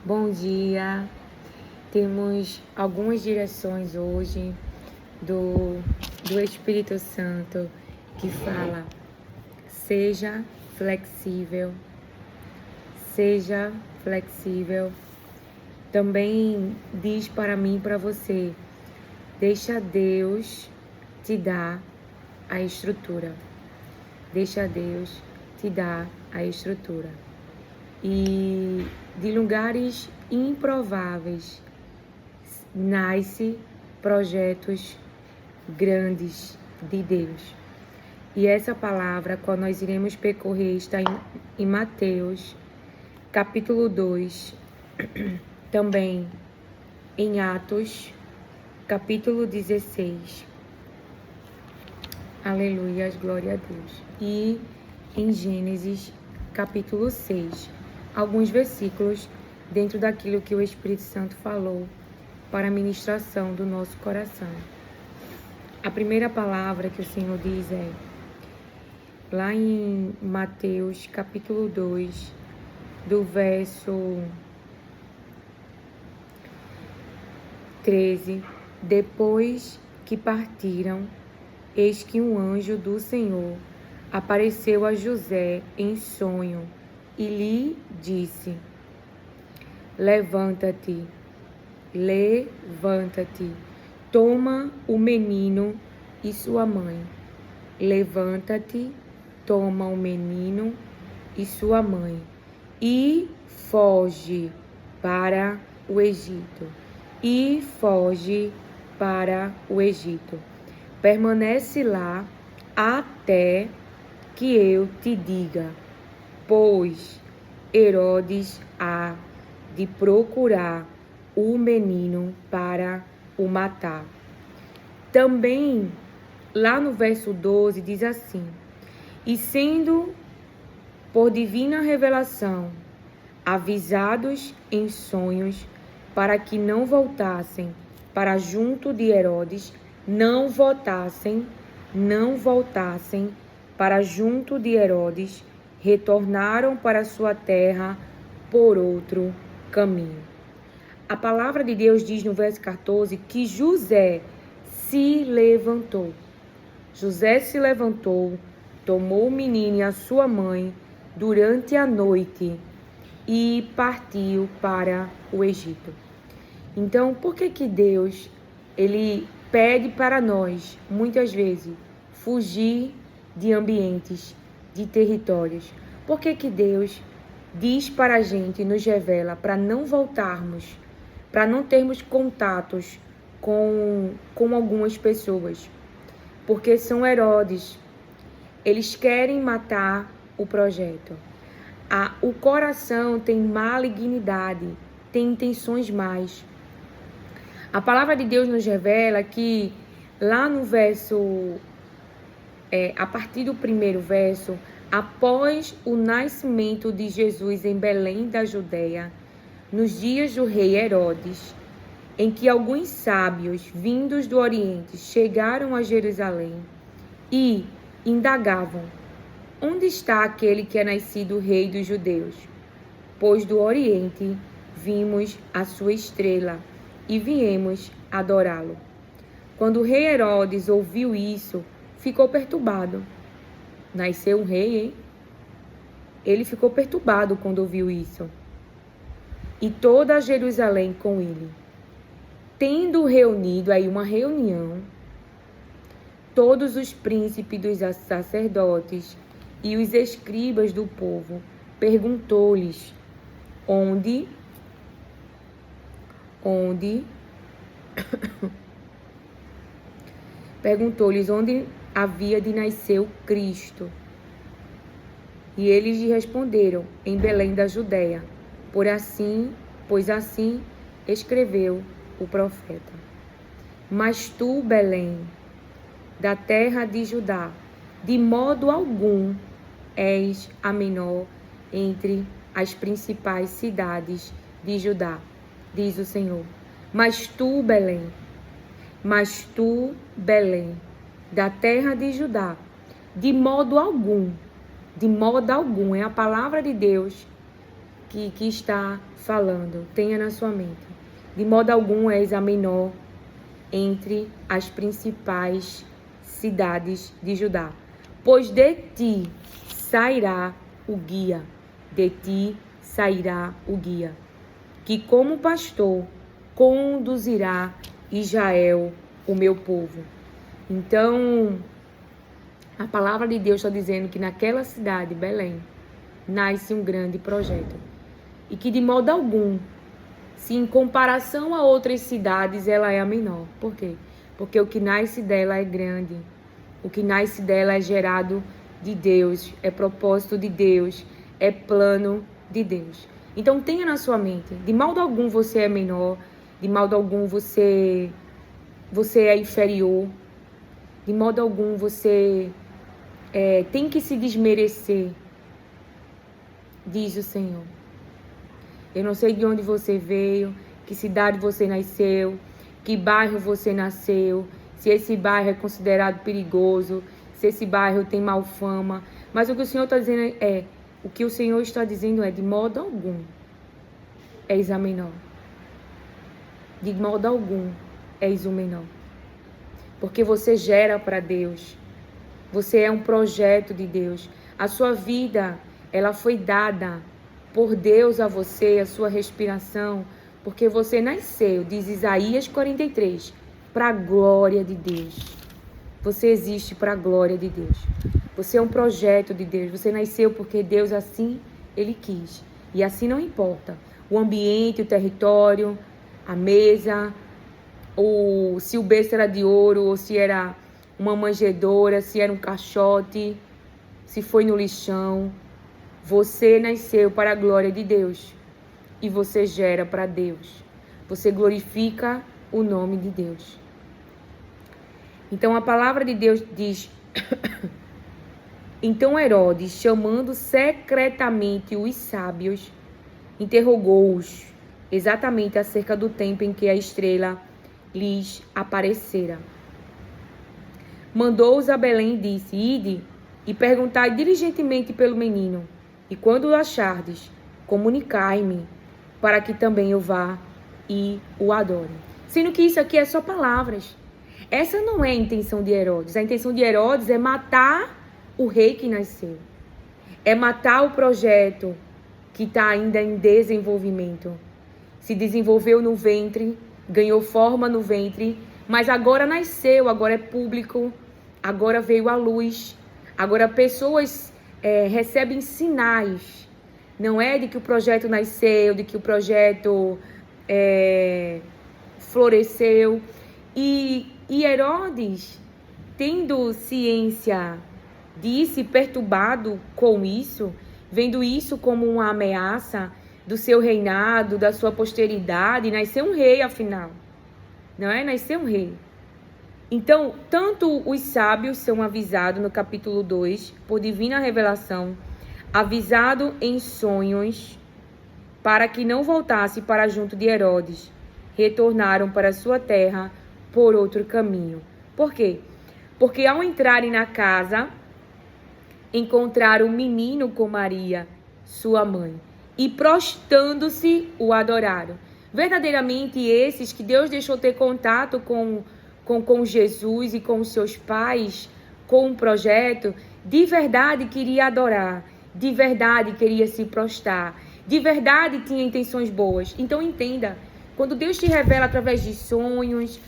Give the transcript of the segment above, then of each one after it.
Bom dia. Temos algumas direções hoje do Espírito Santo que fala: seja flexível, seja flexível. Também diz para mim e para você: deixa Deus te dar a estrutura. Deixa Deus te dar a estrutura. E de lugares improváveis nasce projetos grandes de Deus. E essa palavra, quando nós iremos percorrer, está em Mateus, capítulo 2, também em Atos, capítulo 16. Aleluia, glória a Deus. E em Gênesis, capítulo 6. Alguns versículos dentro daquilo que o Espírito Santo falou para a ministração do nosso coração. A primeira palavra que o Senhor diz é, lá em Mateus, capítulo 2, do verso 13, depois que partiram, eis que um anjo do Senhor apareceu a José em sonho e lhe disse: levanta-te, toma o menino e sua mãe. Levanta-te, toma o menino e sua mãe e foge para o Egito. E foge para o Egito. Permanece lá até que eu te diga, pois Herodes há de procurar o menino para o matar. Também, lá no verso 12, diz assim: e sendo por divina revelação avisados em sonhos, para que não voltassem para junto de Herodes, não voltassem para junto de Herodes, retornaram para sua terra por outro caminho. A palavra de Deus diz no verso 14 que José se levantou. José se levantou, tomou o menino e a sua mãe durante a noite e partiu para o Egito. Então, por que Deus, ele pede para nós, muitas vezes, fugir de ambientes, de territórios? Por que Deus diz para a gente, nos revela, para não voltarmos, para não termos contatos com algumas pessoas? Porque são Herodes. Eles querem matar o projeto. O coração tem malignidade, tem intenções más. A palavra de Deus nos revela que lá no verso, a partir do primeiro verso, após o nascimento de Jesus em Belém da Judeia, nos dias do rei Herodes, em que alguns sábios vindos do Oriente chegaram a Jerusalém e indagavam: onde está aquele que é nascido rei dos judeus? Pois do Oriente vimos a sua estrela e viemos adorá-lo. Quando o rei Herodes ouviu isso, ficou perturbado. Nasceu um rei, hein? Ele ficou perturbado quando ouviu isso. E toda Jerusalém com ele. Tendo reunido aí uma reunião, todos os príncipes dos sacerdotes e os escribas do povo, perguntou-lhes onde havia de nascer o Cristo. E eles lhe responderam: em Belém da Judeia, pois assim escreveu o profeta. Mas tu, Belém, da terra de Judá, de modo algum és a menor entre as principais cidades de Judá, diz o Senhor. Mas tu, Belém, da terra de Judá, de modo algum, é a palavra de Deus que está falando. Tenha na sua mente. De modo algum és a menor entre as principais cidades de Judá, pois de ti sairá o guia, de ti sairá o guia, que como pastor conduzirá Israel, o meu povo. Então, a palavra de Deus está dizendo que naquela cidade, Belém, nasce um grande projeto. E que de modo algum, se em comparação a outras cidades, ela é a menor. Por quê? Porque o que nasce dela é grande. O que nasce dela é gerado de Deus, é propósito de Deus, é plano de Deus. Então tenha na sua mente, de modo algum você é menor, de modo algum você é inferior, de modo algum você tem que se desmerecer, diz o Senhor. Eu não sei de onde você veio, que cidade você nasceu, que bairro você nasceu, se esse bairro é considerado perigoso, se esse bairro tem mal fama. Mas o que o Senhor está dizendo de modo algum és a menor. De modo algum és o menor. Porque você gera para Deus. Você é um projeto de Deus. A sua vida, ela foi dada por Deus a você, a sua respiração, porque você nasceu, diz Isaías 43, para a glória de Deus. Você existe para a glória de Deus. Você é um projeto de Deus. Você nasceu porque Deus assim, Ele quis. E assim não importa o ambiente, o território, a mesa, ou se o berço era de ouro, ou se era uma manjedoura, se era um caixote, se foi no lixão. Você nasceu para a glória de Deus e você gera para Deus. Você glorifica o nome de Deus. Então a palavra de Deus diz: então Herodes, chamando secretamente os sábios, interrogou-os exatamente acerca do tempo em que a estrela lhes aparecera. Mandou-os a Belém e disse: ide e perguntai diligentemente pelo menino, e quando o achardes, comunicai-me, para que também eu vá e o adore. Sendo que isso aqui é só palavras. Essa não é a intenção de Herodes. A intenção de Herodes é matar o rei que nasceu. É matar o projeto que está ainda em desenvolvimento. Se desenvolveu no ventre, ganhou forma no ventre, mas agora nasceu, agora é público, agora veio à luz. Agora pessoas recebem sinais. Não é de que o projeto nasceu, de que o projeto floresceu. E Herodes, tendo ciência disso, perturbado com isso, vendo isso como uma ameaça do seu reinado, da sua posteridade, nasceu um rei, afinal. Não é? Nasceu um rei. Então, tanto os sábios são avisados no capítulo 2, por divina revelação, avisado em sonhos, para que não voltasse para junto de Herodes, retornaram para sua terra por outro caminho. Por quê? Porque ao entrarem na casa, encontraram o menino com Maria, sua mãe, e prostrando-se o adoraram. Verdadeiramente esses que Deus deixou ter contato com Jesus e com os seus pais, com um projeto, de verdade queria adorar, de verdade queria se prostrar, de verdade tinha intenções boas. Então entenda, quando Deus te revela através de sonhos,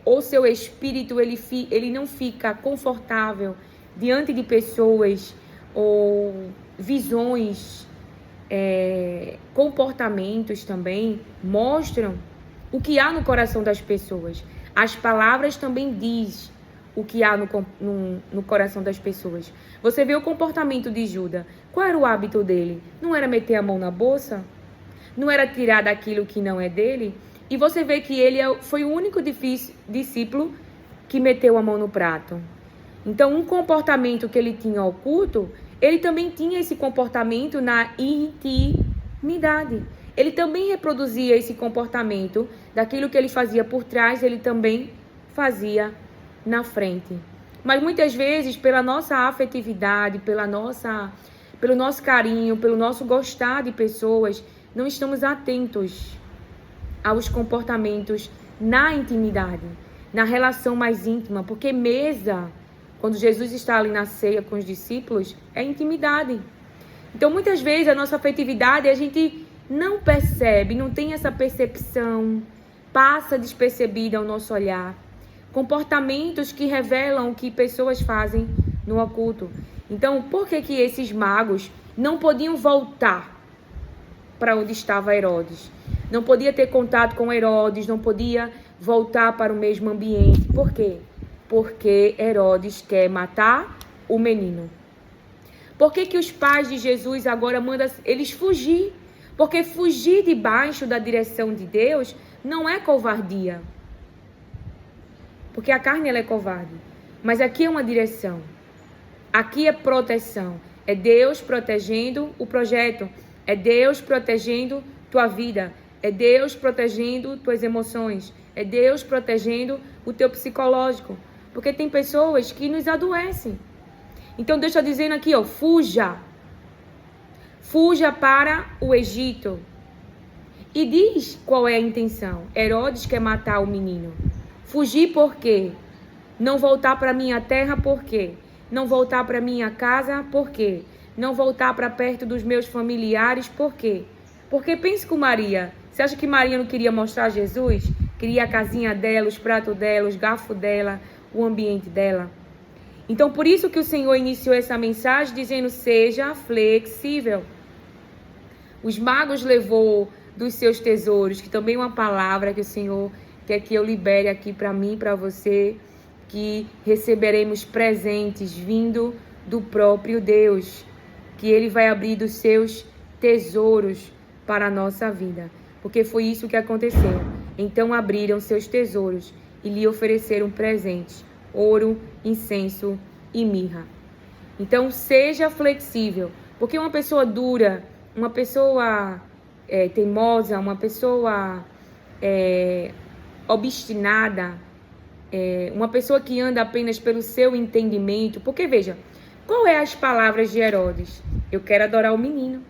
o seu espírito ele não fica confortável diante de pessoas ou visões, comportamentos também mostram o que há no coração das pessoas. As palavras também diz o que há no coração das pessoas. Você vê o comportamento de Judas. Qual era o hábito dele? Não era meter a mão na bolsa? Não era tirar daquilo que não é dele? E você vê que ele foi o único discípulo que meteu a mão no prato. Então, um comportamento que ele tinha oculto, ele também tinha esse comportamento na intimidade. Ele também reproduzia esse comportamento daquilo que ele fazia por trás, ele também fazia na frente. Mas muitas vezes, pela nossa afetividade, pelo nosso carinho, pelo nosso gostar de pessoas, não estamos atentos aos comportamentos na intimidade, na relação mais íntima, porque mesa, quando Jesus está ali na ceia com os discípulos, é intimidade. Então, muitas vezes, a nossa afetividade, a gente não percebe, não tem essa percepção, passa despercebida ao nosso olhar. Comportamentos que revelam o que pessoas fazem no oculto. Então, por que esses magos não podiam voltar para onde estava Herodes? Não podia ter contato com Herodes, não podia voltar para o mesmo ambiente. Por quê? Porque Herodes quer matar o menino. Por que os pais de Jesus agora mandam eles fugir? Porque fugir debaixo da direção de Deus não é covardia. Porque a carne ela é covarde. Mas aqui é uma direção. Aqui é proteção. É Deus protegendo o projeto. É Deus protegendo tua vida. É Deus protegendo tuas emoções. É Deus protegendo o teu psicológico. Porque tem pessoas que nos adoecem. Então Deus está dizendo aqui, ó, fuja. Fuja para o Egito. E diz qual é a intenção. Herodes quer matar o menino. Fugir por quê? Não voltar para minha terra por quê? Não voltar para minha casa por quê? Não voltar para perto dos meus familiares por quê? Porque pense com Maria. Você acha que Maria não queria mostrar Jesus? Queria a casinha dela, os pratos dela, os garfos dela, o ambiente dela. Então, por isso que o Senhor iniciou essa mensagem dizendo, seja flexível. Os magos levou dos seus tesouros, que também é uma palavra que o Senhor quer que eu libere aqui para mim, para você, que receberemos presentes vindo do próprio Deus, que Ele vai abrir dos seus tesouros para a nossa vida. Porque foi isso que aconteceu. Então abriram seus tesouros e lhe ofereceram presentes, ouro, incenso e mirra. Então seja flexível, porque uma pessoa dura, uma pessoa teimosa, uma pessoa obstinada, uma pessoa que anda apenas pelo seu entendimento, porque veja, qual é as palavras de Herodes? Eu quero adorar o menino.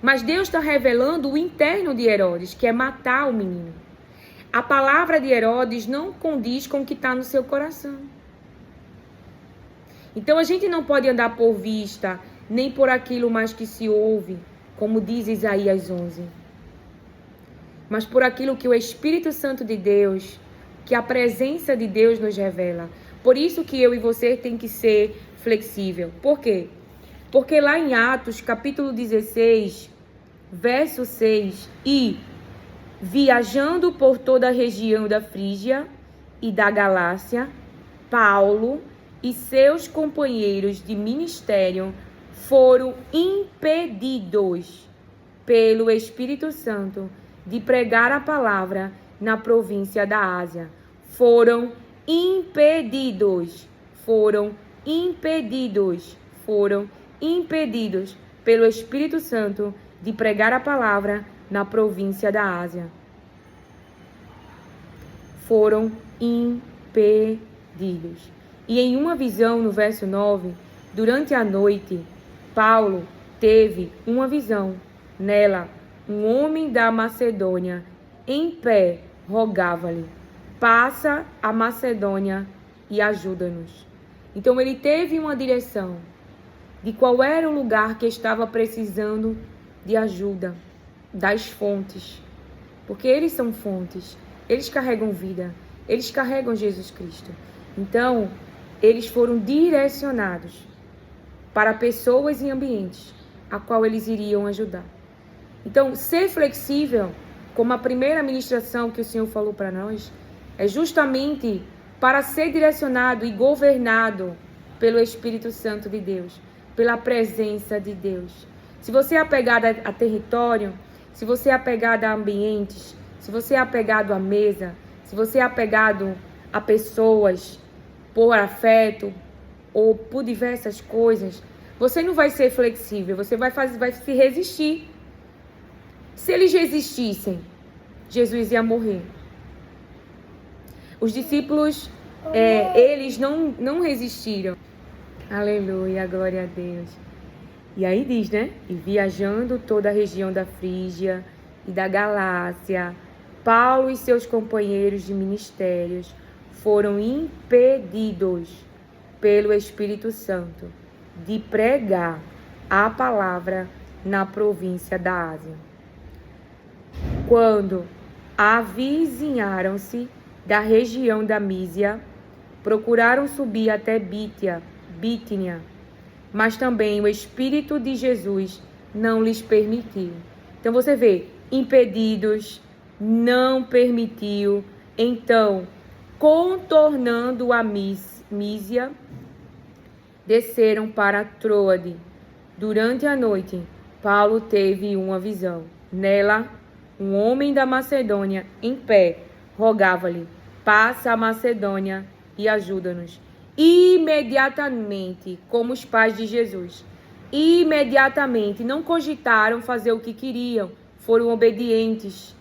Mas Deus está revelando o interno de Herodes, que é matar o menino. A palavra de Herodes não condiz com o que está no seu coração. Então a gente não pode andar por vista, nem por aquilo mais que se ouve, como diz Isaías 11. Mas por aquilo que o Espírito Santo de Deus, que a presença de Deus nos revela. Por isso que eu e você tem que ser flexível. Por quê? Porque lá em Atos, capítulo 16, verso 6, e viajando por toda a região da Frígia e da Galácia, Paulo e seus companheiros de ministério foram impedidos pelo Espírito Santo de pregar a palavra na província da Ásia. Foram impedidos pelo Espírito Santo de pregar a palavra na província da Ásia. Foram impedidos. E em uma visão, no verso 9, durante a noite, Paulo teve uma visão. Nela, um homem da Macedônia, em pé, rogava-lhe, passa a Macedônia e ajuda-nos. Então ele teve uma direção de qual era o lugar que estava precisando de ajuda, das fontes. Porque eles são fontes, eles carregam vida, eles carregam Jesus Cristo. Então, eles foram direcionados para pessoas e ambientes a qual eles iriam ajudar. Então, ser flexível, como a primeira ministração que o Senhor falou para nós, é justamente para ser direcionado e governado pelo Espírito Santo de Deus, pela presença de Deus. Se você é apegado a território, se você é apegado a ambientes, se você é apegado à mesa, se você é apegado a pessoas por afeto ou por diversas coisas, você não vai ser flexível, você vai se resistir. Se eles resistissem, Jesus ia morrer. Os discípulos, eles não resistiram. Aleluia, glória a Deus. E aí diz, né? E viajando toda a região da Frígia e da Galácia, Paulo e seus companheiros de ministérios foram impedidos pelo Espírito Santo de pregar a palavra na província da Ásia. Quando avizinharam-se da região da Mísia, procuraram subir até Bítinia, mas também o Espírito de Jesus não lhes permitiu. Então você vê, impedidos, não permitiu. Então, contornando a Mísia, desceram para Troade. Durante a noite, Paulo teve uma visão. Nela, um homem da Macedônia, em pé, rogava-lhe: passa a Macedônia e ajuda-nos. Imediatamente, como os pais de Jesus, imediatamente não cogitaram fazer o que queriam, foram obedientes,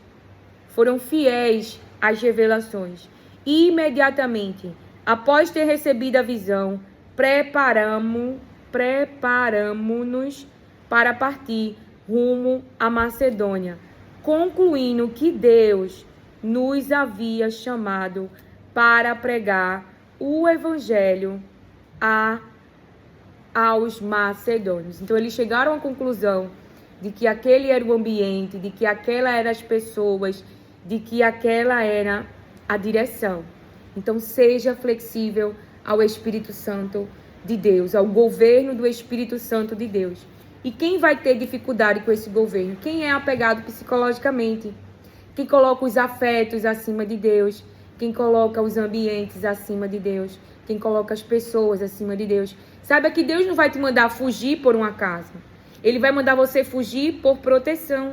foram fiéis às revelações. Imediatamente, após ter recebido a visão, preparamo-nos para partir rumo à Macedônia, concluindo que Deus nos havia chamado para pregar o evangelho aos macedônios. Então eles chegaram à conclusão de que aquele era o ambiente, de que aquela eram as pessoas, de que aquela era a direção. Então seja flexível ao Espírito Santo de Deus, ao governo do Espírito Santo de Deus. E quem vai ter dificuldade com esse governo? Quem é apegado psicologicamente? Quem coloca os afetos acima de Deus? Quem coloca os ambientes acima de Deus? Quem coloca as pessoas acima de Deus? Saiba que Deus não vai te mandar fugir por um acaso. Ele vai mandar você fugir por proteção.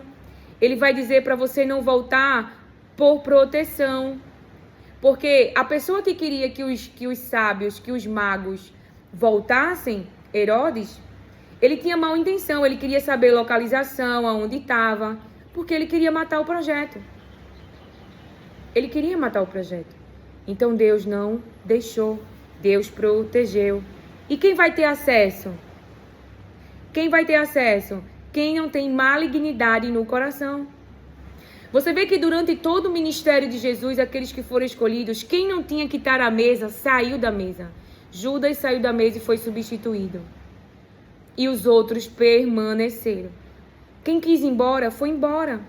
Ele vai dizer para você não voltar por proteção. Porque a pessoa que queria que os sábios, que os magos voltassem, Herodes, ele tinha má intenção. Ele queria saber localização, aonde estava, porque ele queria matar o projeto. Ele queria matar o projeto. Então Deus não deixou. Deus protegeu. E quem vai ter acesso? Quem vai ter acesso? Quem não tem malignidade no coração. Você vê que durante todo o ministério de Jesus, aqueles que foram escolhidos, quem não tinha que estar à mesa, saiu da mesa. Judas saiu da mesa e foi substituído. E os outros permaneceram. Quem quis ir embora, foi embora.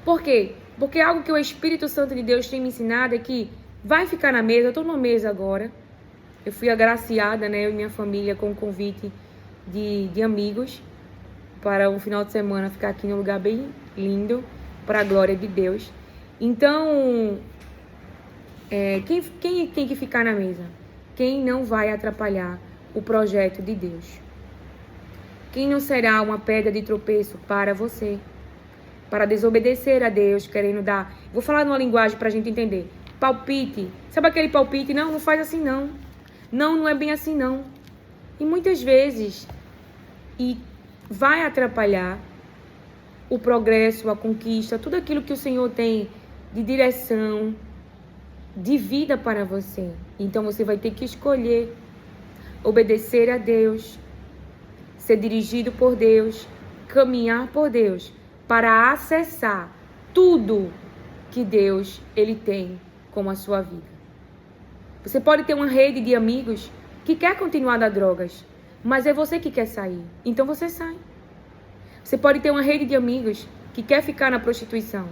Por quê? Porque algo que o Espírito Santo de Deus tem me ensinado é que vai ficar na mesa. Eu estou numa mesa agora. Eu fui agraciada, né, eu e minha família, com o convite de amigos para um final de semana ficar aqui num lugar bem lindo, para a glória de Deus. Então, quem tem que ficar na mesa? Quem não vai atrapalhar o projeto de Deus. Quem não será uma pedra de tropeço para você, para desobedecer a Deus, querendo dar... Vou falar numa linguagem para a gente entender. Palpite. Sabe aquele palpite? Não, não faz assim não. Não, não é bem assim não. E muitas vezes, e vai atrapalhar o progresso, a conquista, tudo aquilo que o Senhor tem de direção, de vida para você. Então você vai ter que escolher obedecer a Deus, ser dirigido por Deus, caminhar por Deus, para acessar tudo que Deus ele tem com a sua vida. Você pode ter uma rede de amigos que quer continuar das drogas, mas é você que quer sair. Então você sai. Você pode ter uma rede de amigos que quer ficar na prostituição,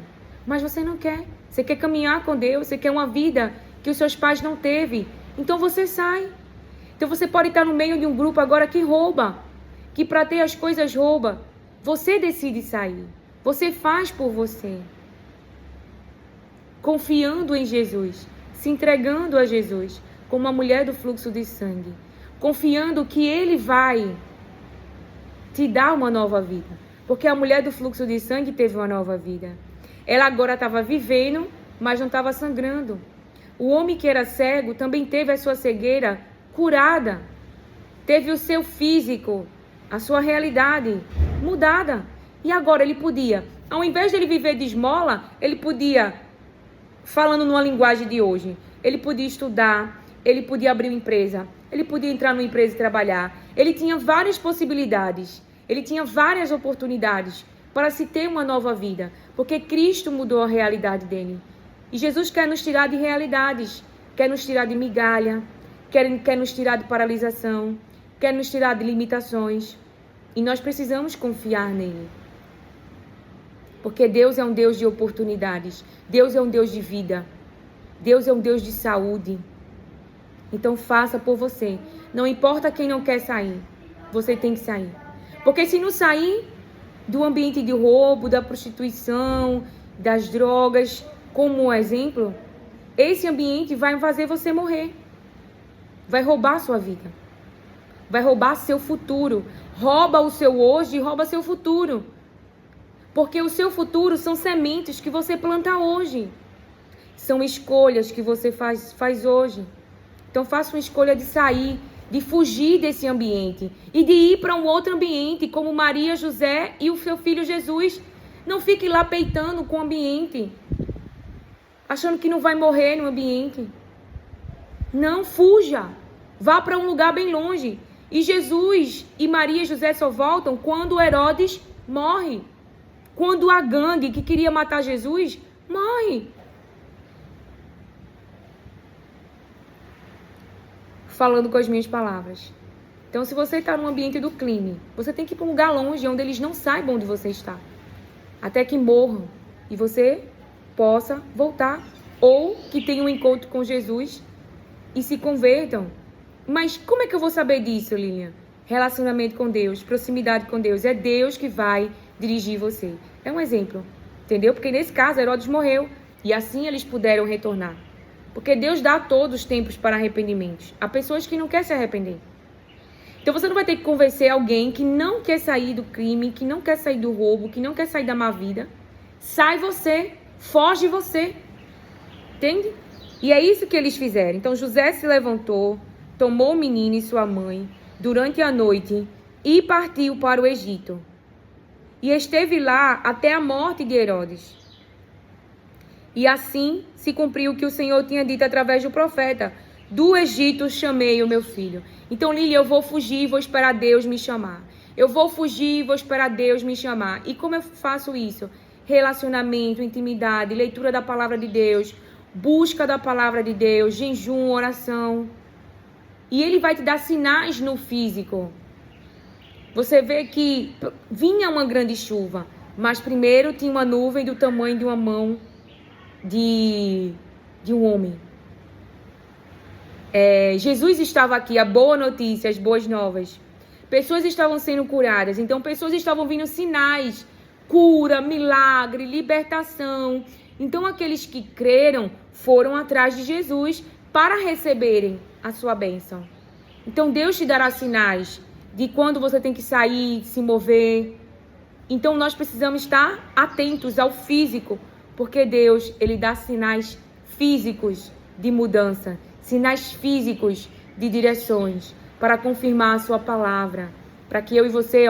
mas você não quer. Você quer caminhar com Deus, você quer uma vida que os seus pais não teve. Então você sai. Então você pode estar no meio de um grupo agora que rouba, que para ter as coisas rouba. Você decide sair. Você faz por você. Confiando em Jesus, se entregando a Jesus, como a mulher do fluxo de sangue, confiando que Ele vai te dar uma nova vida. Porque a mulher do fluxo de sangue teve uma nova vida. Ela agora estava vivendo, mas não estava sangrando. O homem que era cego também teve a sua cegueira curada. Teve o seu físico, a sua realidade mudada. E agora ele podia, ao invés de ele viver de esmola, ele podia, falando numa linguagem de hoje, ele podia estudar, ele podia abrir uma empresa, ele podia entrar numa empresa e trabalhar, Ele tinha várias possibilidades, ele tinha várias oportunidades para se ter uma nova vida, porque Cristo mudou a realidade dele. E Jesus quer nos tirar de realidades, quer nos tirar de migalha, quer nos tirar de paralisação, quer nos tirar de limitações. E nós precisamos confiar nele. Porque Deus é um Deus de oportunidades, Deus é um Deus de vida, Deus é um Deus de saúde. Então faça por você. Não importa quem não quer sair, você tem que sair. Porque se não sair do ambiente de roubo, da prostituição, das drogas, como exemplo, esse ambiente vai fazer você morrer. Vai roubar a sua vida. Vai roubar seu futuro. Rouba o seu hoje e rouba seu futuro. Porque o seu futuro são sementes que você planta hoje. São escolhas que você faz hoje. Então faça uma escolha de sair, de fugir desse ambiente e de ir para um outro ambiente, como Maria, José e o seu filho Jesus. Não fique lá peitando com o ambiente, achando que não vai morrer no ambiente. Não, fuja. Vá para um lugar bem longe. E Jesus e Maria e José só voltam quando Herodes morre. Quando a gangue que queria matar Jesus morre. Falando com as minhas palavras. Então, se você está no ambiente do crime, você tem que ir para um lugar longe, onde eles não saibam onde você está. Até que morram. E você possa voltar. Ou que tenham um encontro com Jesus e se convertam. Mas como é que eu vou saber disso, Lilian? Relacionamento com Deus, proximidade com Deus. É Deus que vai dirigir você. É um exemplo. Entendeu? Porque nesse caso, Herodes morreu. E assim eles puderam retornar. Porque Deus dá todos os tempos para arrependimentos. Há pessoas que não querem se arrepender. Então você não vai ter que convencer alguém que não quer sair do crime, que não quer sair do roubo, que não quer sair da má vida. Sai você, foge você. Entende? E é isso que eles fizeram. Então José se levantou, tomou o menino e sua mãe durante a noite e partiu para o Egito. E esteve lá até a morte de Herodes. E assim se cumpriu o que o Senhor tinha dito através do profeta. Do Egito chamei o meu filho. Então, Lília, eu vou fugir e vou esperar Deus me chamar. Eu vou fugir e vou esperar Deus me chamar. E como eu faço isso? Relacionamento, intimidade, leitura da palavra de Deus, busca da palavra de Deus, jejum, oração. E Ele vai te dar sinais no físico. Você vê que vinha uma grande chuva, mas primeiro tinha uma nuvem do tamanho de uma mão de um homem. Jesus estava aqui, a boa notícia, as boas novas. Pessoas estavam sendo curadas, então pessoas estavam vindo sinais, cura, milagre, libertação. Então aqueles que creram foram atrás de Jesus para receberem a sua bênção. Então Deus te dará sinais de quando você tem que sair, se mover. Então nós precisamos estar atentos ao físico, porque Deus, Ele dá sinais físicos de mudança, sinais físicos de direções, para confirmar a sua palavra, para que eu e você,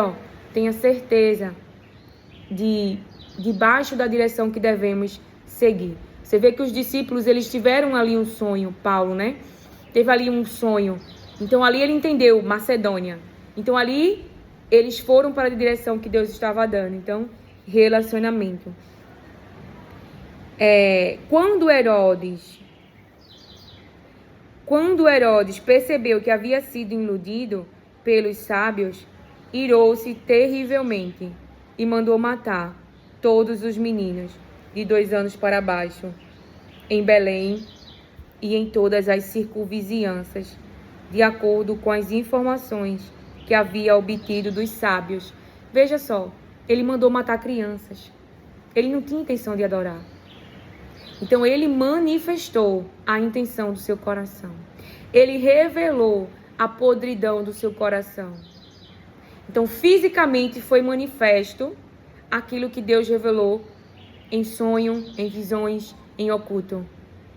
tenha certeza debaixo da direção que devemos seguir. Você vê que os discípulos, eles tiveram ali um sonho, Paulo, né? Teve ali um sonho. Então ali ele entendeu, Macedônia. Então ali eles foram para a direção que Deus estava dando. Então, relacionamento. Quando Herodes percebeu que havia sido iludido pelos sábios, irou-se terrivelmente e mandou matar todos os meninos de 2 anos para baixo, em Belém e em todas as circunvizinhanças, de acordo com as informações que havia obtido dos sábios. Veja só, ele mandou matar crianças. Ele não tinha intenção de adorar. Então ele manifestou a intenção do seu coração. Ele revelou a podridão do seu coração. Então fisicamente foi manifesto aquilo que Deus revelou em sonho, em visões, em oculto.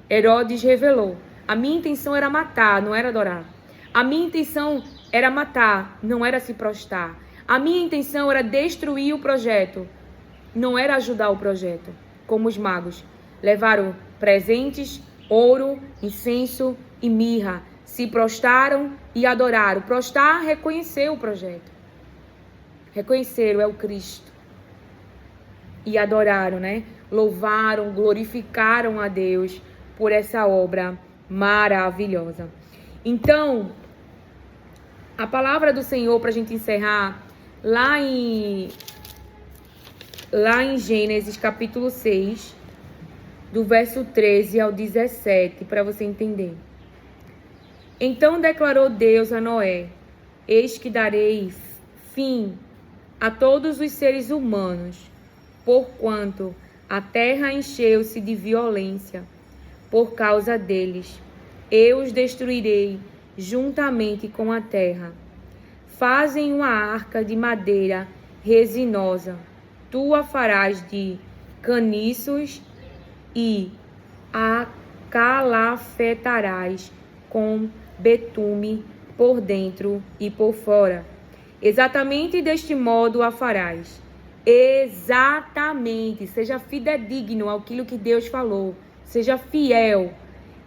Herodes revelou. A minha intenção era matar, não era adorar. A minha intenção era matar, não era se prostrar. A minha intenção era destruir o projeto, não era ajudar o projeto. Como os magos levaram presentes, ouro, incenso e mirra, se prostraram e adoraram. Prostrar, reconhecer o projeto. Reconheceram, é o Cristo. E adoraram, né? Louvaram, glorificaram a Deus por essa obra maravilhosa. Então, a palavra do Senhor, para a gente encerrar, lá em Gênesis capítulo 6, do verso 13 ao 17, para você entender. Então declarou Deus a Noé: eis que darei fim a todos os seres humanos, porquanto a terra encheu-se de violência por causa deles. Eu os destruirei juntamente com a terra. Fazem uma arca de madeira resinosa. Tu a farás de caniços e a calafetarás com betume por dentro e por fora. Exatamente deste modo a farás. Exatamente. Seja fidedigno àquilo que Deus falou. Seja fiel.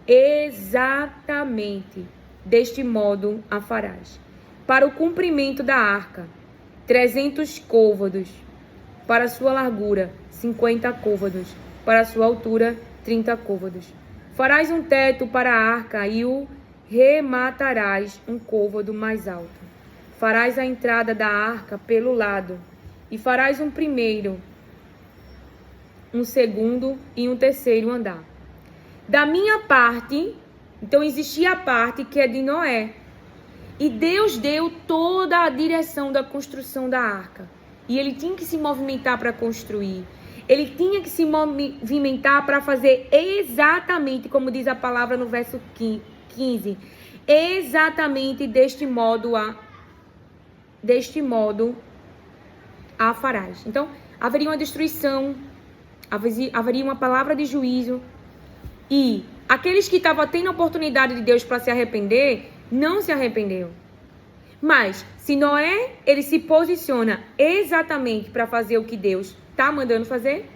Exatamente deste modo a farás. Para o comprimento da arca, 300 côvados. Para sua largura, 50 côvados. Para sua altura, 30 côvados. Farás um teto para a arca e o rematarás um côvado mais alto. Farás a entrada da arca pelo lado, e farás um primeiro, um segundo e um terceiro andar. Da minha parte, então existia a parte que é de Noé. E Deus deu toda a direção da construção da arca. E ele tinha que se movimentar para construir. Ele tinha que se movimentar para fazer exatamente como diz a palavra no verso 15. Exatamente deste modo a farás. Então, haveria uma destruição, haveria uma palavra de juízo. E aqueles que estavam tendo a oportunidade de Deus para se arrepender, não se arrependeu. Mas, se Noé, ele se posiciona exatamente para fazer o que Deus está mandando fazer,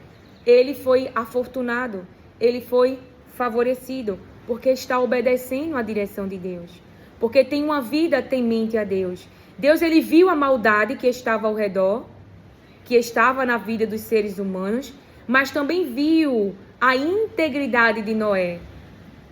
ele foi afortunado, ele foi favorecido, porque está obedecendo à direção de Deus. Porque tem uma vida temente a Deus. Deus, ele viu a maldade que estava ao redor, que estava na vida dos seres humanos, mas também viu a integridade de Noé.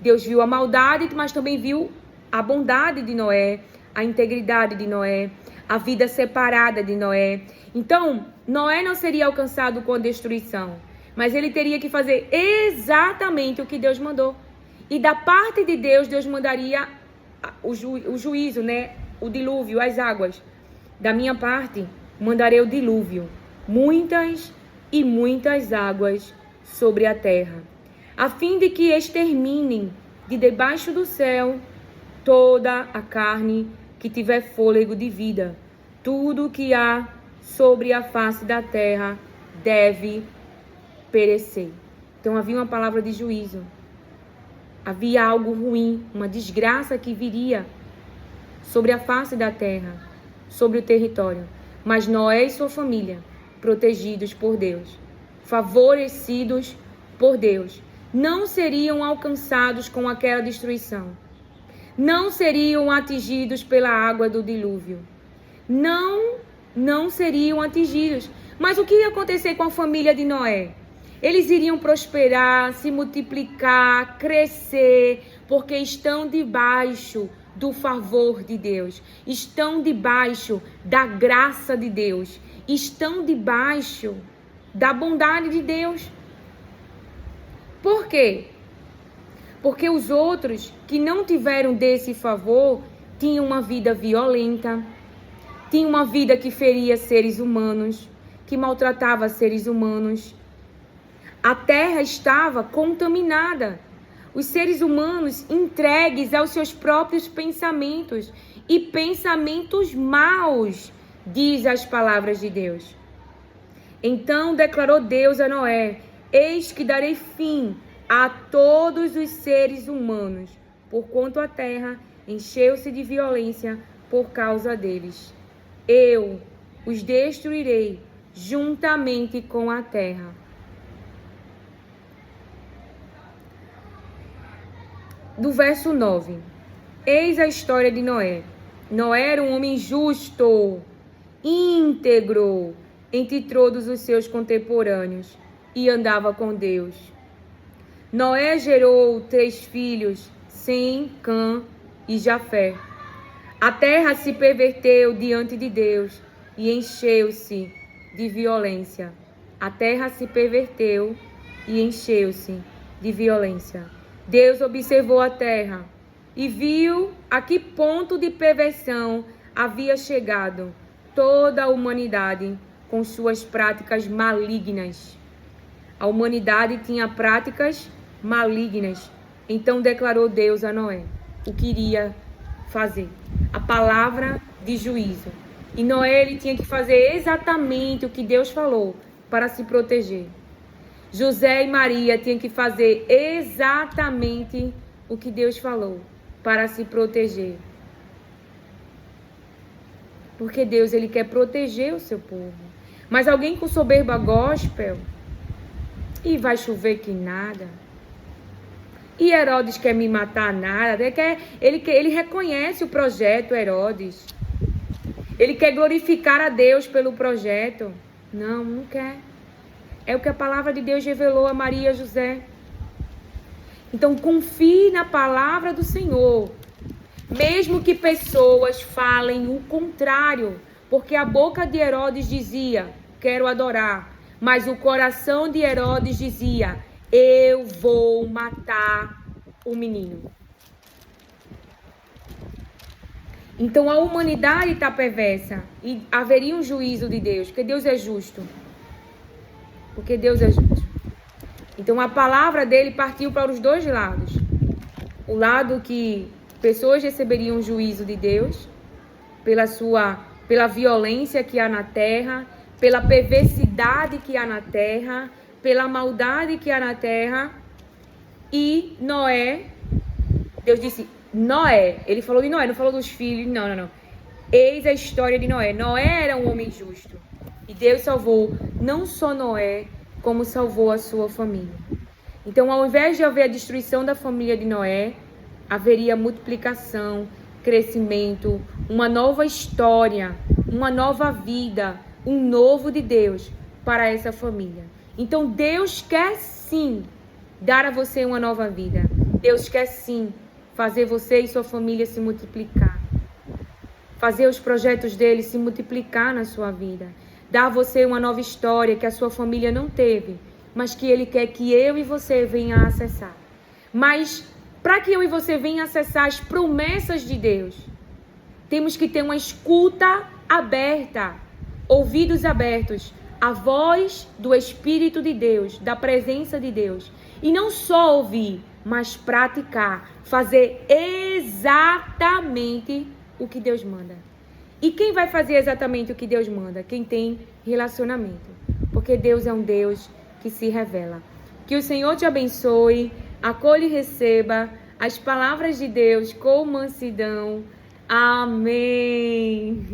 Deus viu a maldade, mas também viu a bondade de Noé, a integridade de Noé, a vida separada de Noé. Então, Noé não seria alcançado com a destruição, mas ele teria que fazer exatamente o que Deus mandou. E da parte de Deus, Deus mandaria o juízo, né? O dilúvio, as águas. Da minha parte, mandarei o dilúvio, muitas e muitas águas sobre a terra, a fim de que exterminem de debaixo do céu toda a carne que tiver fôlego de vida. Tudo que há sobre a face da terra deve perecer. Então havia uma palavra de juízo. Havia algo ruim, uma desgraça que viria sobre a face da terra, sobre o território. Mas Noé e sua família, protegidos por Deus, favorecidos por Deus, não seriam alcançados com aquela destruição. Não seriam atingidos pela água do dilúvio. Não seriam atingidos. Mas o que ia acontecer com a família de Noé? Eles iriam prosperar, se multiplicar, crescer, porque estão debaixo do favor de Deus. Estão debaixo da graça de Deus. Estão debaixo da bondade de Deus. Por quê? Porque os outros que não tiveram desse favor tinham uma vida violenta, tinham uma vida que feria seres humanos, que maltratava seres humanos. A terra estava contaminada. Os seres humanos entregues aos seus próprios pensamentos e pensamentos maus, diz as palavras de Deus. Então declarou Deus a Noé: eis que darei fim a todos os seres humanos, porquanto a terra encheu-se de violência por causa deles. Eu os destruirei juntamente com a terra. Do verso 9. Eis a história de Noé. Noé era um homem justo, íntegro entre todos os seus contemporâneos e andava com Deus. Noé gerou 3 filhos, Sem, Cã e Jafé. A terra se perverteu diante de Deus e encheu-se de violência. A terra se perverteu e encheu-se de violência. Deus observou a terra e viu a que ponto de perversão havia chegado toda a humanidade com suas práticas malignas. A humanidade tinha práticas malignas. Então declarou Deus a Noé o que iria fazer. A palavra de juízo. E Noé ele tinha que fazer exatamente o que Deus falou para se proteger. José e Maria tinham que fazer exatamente o que Deus falou para se proteger. Porque Deus ele quer proteger o seu povo. Mas alguém com soberba gospel, e vai chover que nada. E Herodes quer me matar nada. Ele reconhece o projeto Herodes. Ele quer glorificar a Deus pelo projeto. Não, não quer. É o que a palavra de Deus revelou a Maria e a José. Então confie na palavra do Senhor. Mesmo que pessoas falem o contrário. Porque a boca de Herodes dizia, quero adorar. Mas o coração de Herodes dizia, eu vou matar o menino. Então a humanidade está perversa e haveria um juízo de Deus, porque Deus é justo. Porque Deus é justo. Então a palavra dele partiu para os 2 lados. O lado que pessoas receberiam o juízo de Deus pela violência que há na terra, pela perversidade que há na terra, pela maldade que há na terra. E Noé, Deus disse, Noé, ele falou de Noé, não falou dos filhos, não. Eis a história de Noé. Noé era um homem justo. E Deus salvou não só Noé, como salvou a sua família. Então, ao invés de haver a destruição da família de Noé, haveria multiplicação, crescimento, uma nova história, uma nova vida, um novo de Deus para essa família. Então, Deus quer sim dar a você uma nova vida. Deus quer sim fazer você e sua família se multiplicar. Fazer os projetos dele se multiplicar na sua vida. Dar a você uma nova história que a sua família não teve, mas que ele quer que eu e você venha a acessar. Mas para que eu e você venha acessar as promessas de Deus, temos que ter uma escuta aberta, ouvidos abertos, a voz do Espírito de Deus, da presença de Deus. E não só ouvir, mas praticar, fazer exatamente o que Deus manda. E quem vai fazer exatamente o que Deus manda? Quem tem relacionamento. Porque Deus é um Deus que se revela. Que o Senhor te abençoe, acolhe e receba as palavras de Deus com mansidão. Amém.